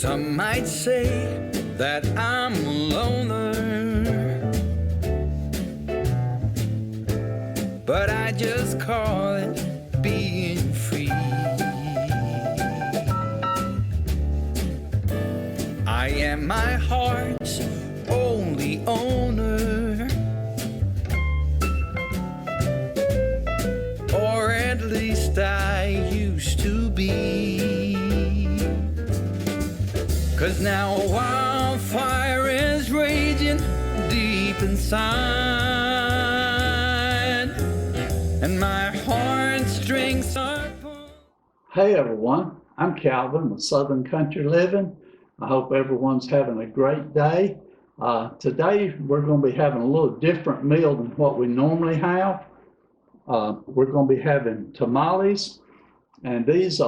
Some might say that I'm a loner, but I just call it being free. I am my heart's only owner, or at least I used to be. 'Cause now a wildfire is raging deep inside, and my heartstrings are... Hey everyone, I'm Calvin with Southern Country Living. I hope everyone's having a great day. Today we're going to be having a little different meal than what we normally have. We're going to be having tamales, and these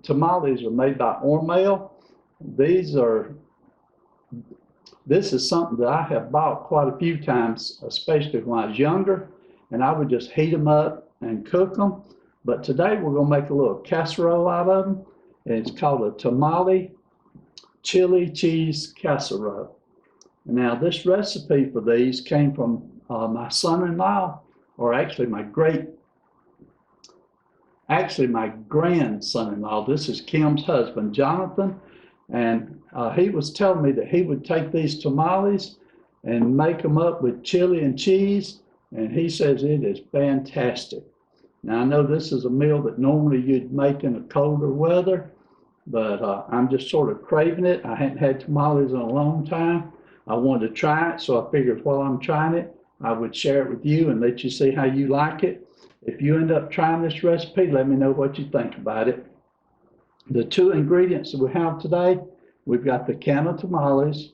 tamales are made by Hormel. This is something that I have bought quite a few times, especially when I was younger, and I would just heat them up and cook them. But today we're going to make a little casserole out of them, and it's called a tamale chili cheese casserole. Now this recipe for these came from my son-in-law, or actually my grandson-in-law. This is Kim's husband, Jonathan. And he was telling me that he would take these tamales and make them up with chili and cheese, and he says it is fantastic. Now I know this is a meal that normally you'd make in a colder weather, but I'm just sort of craving it. I hadn't had tamales in a long time. I wanted to try it, so I figured while I'm trying it, I would share it with you and let you see how you like it. If you end up trying this recipe, let me know what you think about it. The two ingredients that we have today, we've got the can of tamales.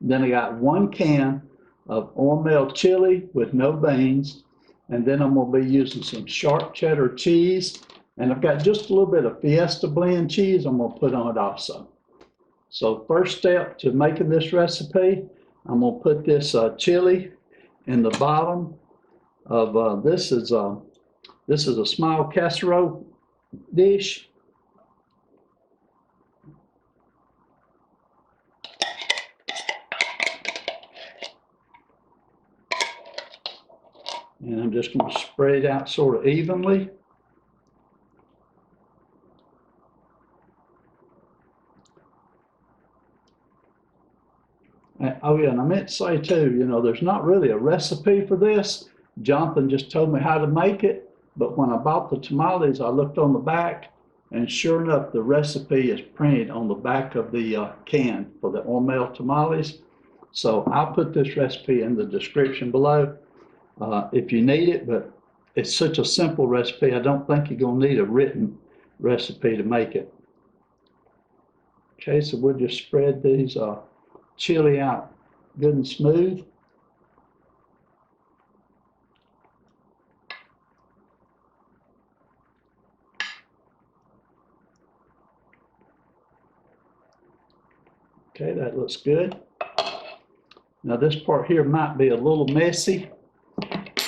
Then I got 1 can of Hormel chili with no beans. And then I'm going to be using some sharp cheddar cheese. And I've got just a little bit of Fiesta blend cheese I'm going to put on it also. So first step to making this recipe, I'm going to put this chili in the bottom of this is a small casserole dish. And I'm just going to spread it out sort of evenly. Oh yeah, and I meant to say too, you know, there's not really a recipe for this. Jonathan just told me how to make it, but when I bought the tamales, I looked on the back, and sure enough, the recipe is printed on the back of the can for the Hormel tamales. So I'll put this recipe in the description below if you need it, but it's such a simple recipe, I don't think you're going to need a written recipe to make it. Okay, so we'll just spread these chili out good and smooth. Okay, that looks good. Now this part here might be a little messy,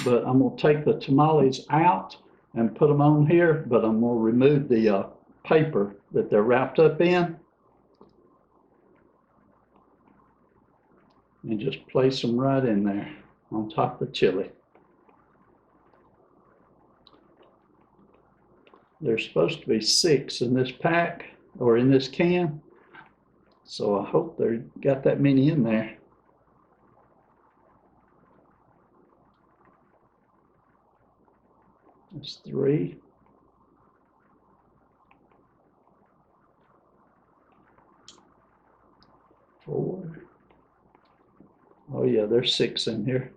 but I'm going to take the tamales out and put them on here, but I'm going to remove the paper that they're wrapped up in. And just place them right in there on top of the chili. There's supposed to be 6 in this pack, or in this can. So I hope they got that many in there. That's 3. 4. Oh yeah, there's 6 in here.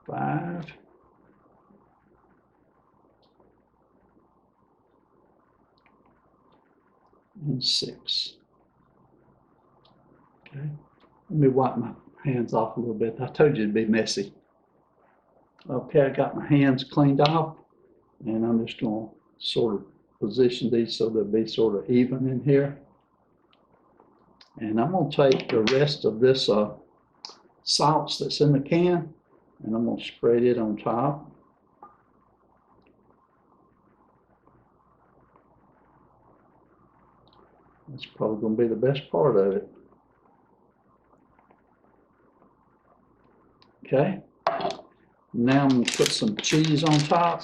5. And 6. Okay, let me wipe my hands off a little bit. I told you it'd be messy. Okay, I got my hands cleaned off, and I'm just going to sort of position these so they'll be sort of even in here. And I'm going to take the rest of this sauce that's in the can, and I'm going to spread it on top. That's probably going to be the best part of it. Okay. Now I'm going to put some cheese on top.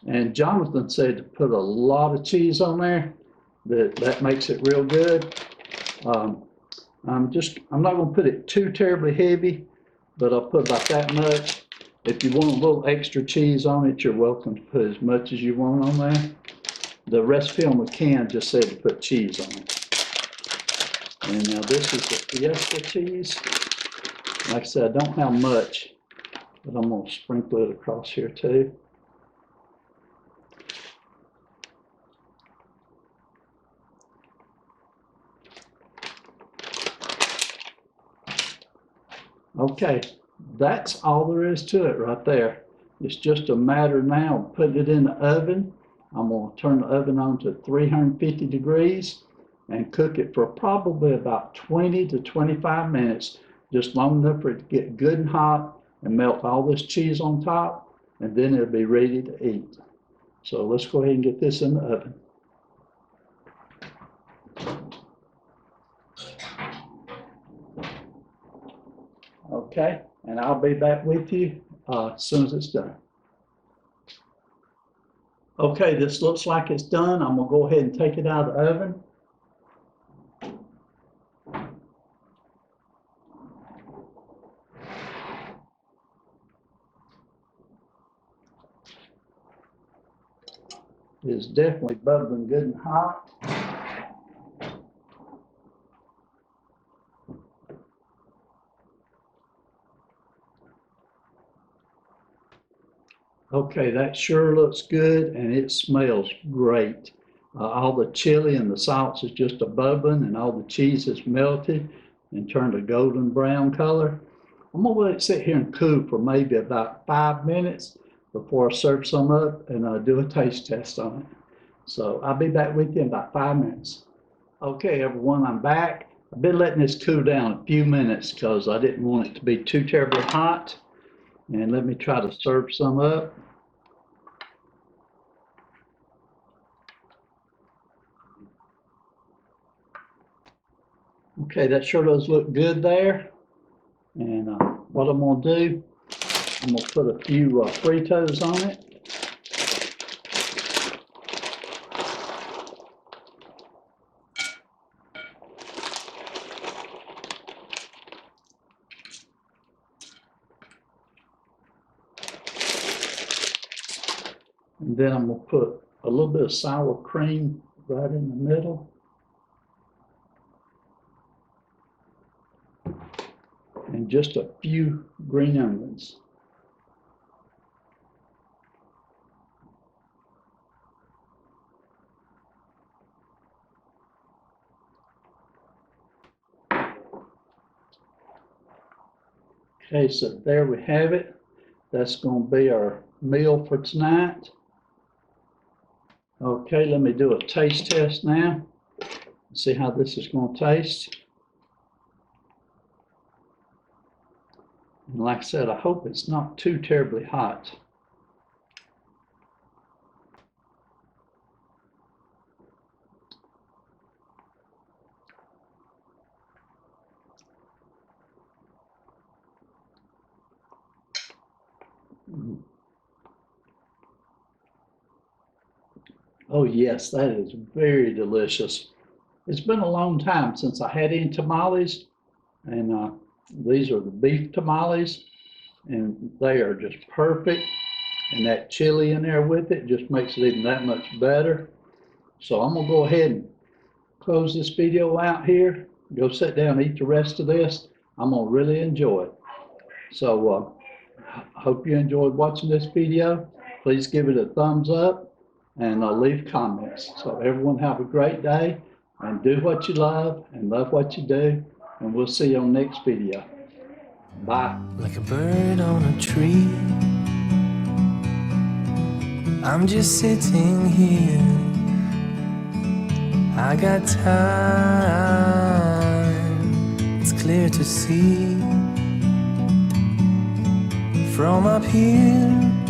And Jonathan said to put a lot of cheese on there. That makes it real good. I'm not going to put it too terribly heavy, but I'll put about that much. If you want a little extra cheese on it, you're welcome to put as much as you want on there. The recipe on the can just said to put cheese on it. And now this is the Fiesta cheese. Like I said, I don't have much, but I'm going to sprinkle it across here too. Okay, that's all there is to it right there. It's just a matter now of putting it in the oven. I'm going to turn the oven on to 350 degrees and cook it for probably about 20 to 25 minutes, just long enough for it to get good and hot and melt all this cheese on top, and then it'll be ready to eat. So let's go ahead and get this in the oven. Okay, and I'll be back with you as soon as it's done. Okay, this looks like it's done. I'm gonna go ahead and take it out of the oven. It's definitely bubbling good and hot. Okay, that sure looks good and it smells great. All the chili and the sauce is just a bubbling, and all the cheese is melted and turned a golden brown color. I'm gonna let it sit here and cool for maybe about 5 minutes before I serve some up and do a taste test on it. So I'll be back with you in about 5 minutes. Okay, everyone, I'm back. I've been letting this cool down a few minutes because I didn't want it to be too terribly hot. And let me try to serve some up. Okay, that sure does look good there. And what I'm gonna do, I'm gonna put a few Fritos on it. And then I'm gonna put a little bit of sour cream right in the middle. And just a few green onions. Okay, so there we have it. That's going to be our meal for tonight. Okay, let me do a taste test now. See how this is going to taste. And like I said, I hope it's not too terribly hot. Oh yes, that is very delicious. It's been a long time since I had any tamales, and these are the beef tamales, and they are just perfect. And that chili in there with it just makes it even that much better. So I'm gonna go ahead and close this video out here, go sit down and eat the rest of this. I'm gonna really enjoy it. So I hope you enjoyed watching this video. Please give it a thumbs up and leave comments. So everyone have a great day and do what you love and love what you do. And we'll see you on the next video. Bye. Like a bird on a tree, I'm just sitting here I got time, it's clear to see. From up here